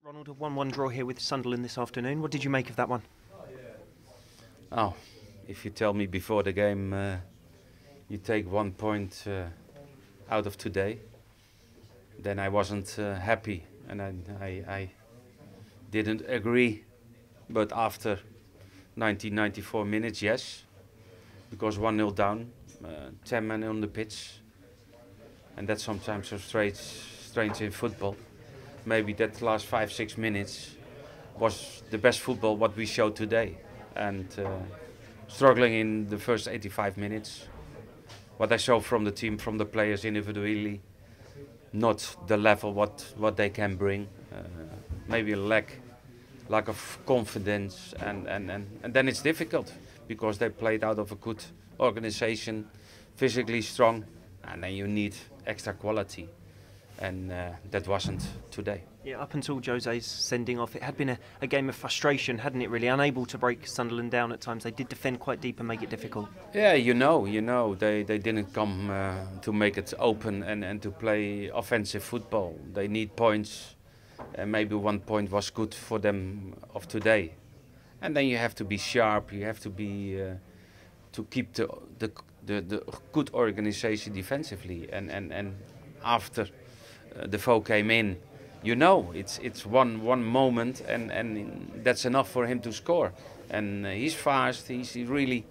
Ronald, a 1-1 draw here with Sunderland this afternoon. What did you make of that one? Oh, if you tell me before the game you take 1 point out of today, then I wasn't happy and I didn't agree. But after 94 minutes, yes, because 1-0 down, 10 men on the pitch, and that's sometimes so strange in football. Maybe that last 5-6 minutes was the best football what we showed today, and struggling in the first 85 minutes. What I saw from the team, from the players individually, not the level what they can bring. Maybe a lack of confidence, and then it's difficult because they played out of a good organization, physically strong, and then you need extra quality. And that wasn't today. Yeah, up until Jose's sending off, it had been a game of frustration, hadn't it, really? Unable to break Sunderland down at times. They did defend quite deep and make it difficult. Yeah, you know, they didn't come to make it open and to play offensive football. They need points, and maybe 1 point was good for them of today. And then you have to be sharp, you have to be to keep the good organization defensively. And after the foe came in, you know, it's one moment, and that's enough for him to score. And he's fast, he's really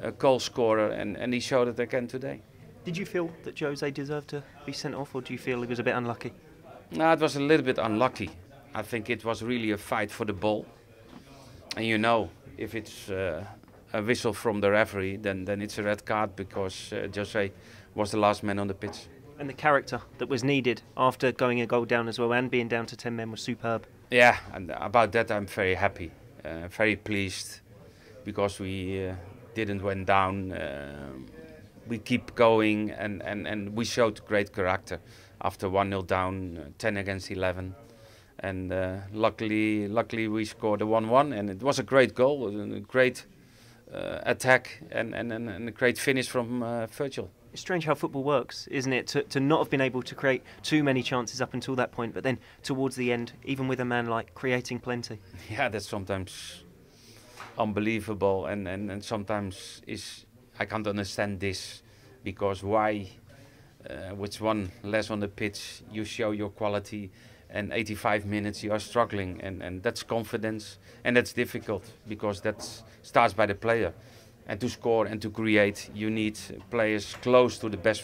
a goal scorer, and he showed it again today. Did you feel that Jose deserved to be sent off, or do you feel he was a bit unlucky? No, it was a little bit unlucky. I think it was really a fight for the ball. And you know, if it's a whistle from the referee, then it's a red card, because Jose was the last man on the pitch. And the character that was needed after going a goal down as well and being down to 10 men was superb. Yeah, and about that I'm very happy, very pleased, because we didn't went down. We keep going, and we showed great character after 1-0 down, 10 against 11. And luckily we scored a 1-1, and it was a great goal, a great attack, and a great finish from Virgil. It's strange how football works, isn't it? To not have been able to create too many chances up until that point, but then towards the end, even with a man like, creating plenty. Yeah, that's sometimes unbelievable, and sometimes I can't understand this, because why, with one less on the pitch, you show your quality, and 85 minutes you are struggling, and that's confidence, and that's difficult, because that starts by the player. And to score and to create, you need players close to the best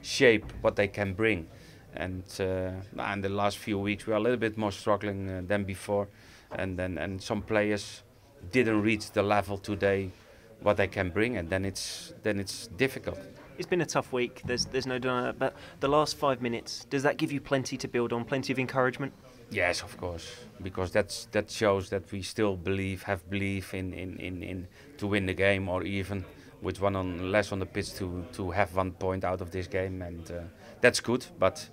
shape what they can bring. And in the last few weeks we are a little bit more struggling than before, and some players didn't reach the level today what they can bring, and then it's difficult. It's been a tough week. There's no denying that. But the last 5 minutes, does that give you plenty to build on, plenty of encouragement? Yes, of course, because that shows that we still have belief in to win the game, or even with one less on the pitch to have 1 point out of this game, and that's good. But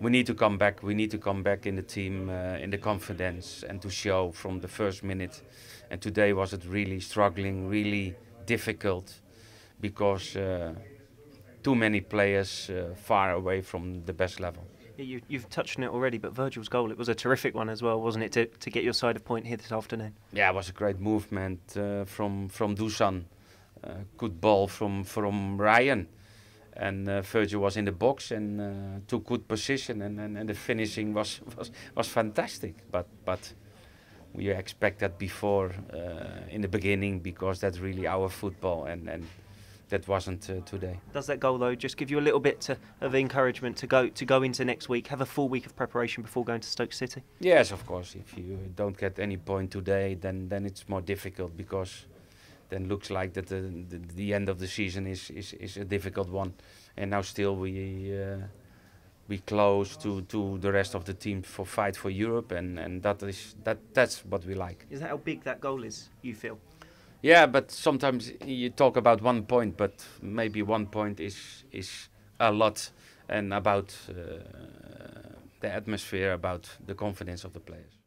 we need to come back. We need to come back in the team, in the confidence, and to show from the first minute. And today was it really struggling, really difficult, because too many players far away from the best level. You've touched on it already, but Virgil's goal, it was a terrific one as well, wasn't it, to get your side of point here this afternoon? Yeah, it was a great movement from Dusan. Good ball from Ryan. And Virgil was in the box and took good position, and the finishing was fantastic. But we expect that before in the beginning, because that's really our football, and that wasn't today. Does that goal though just give you a little bit of encouragement to go into next week, have a full week of preparation before going to Stoke City? Yes, of course. If you don't get any point today, then it's more difficult, because then looks like that the end of the season is a difficult one. And now still we close to the rest of the team for fight for Europe, and that's what we like. Is that how big that goal is, you feel? Yeah, but sometimes you talk about 1 point, but maybe 1 point is a lot, and about the atmosphere, about the confidence of the players.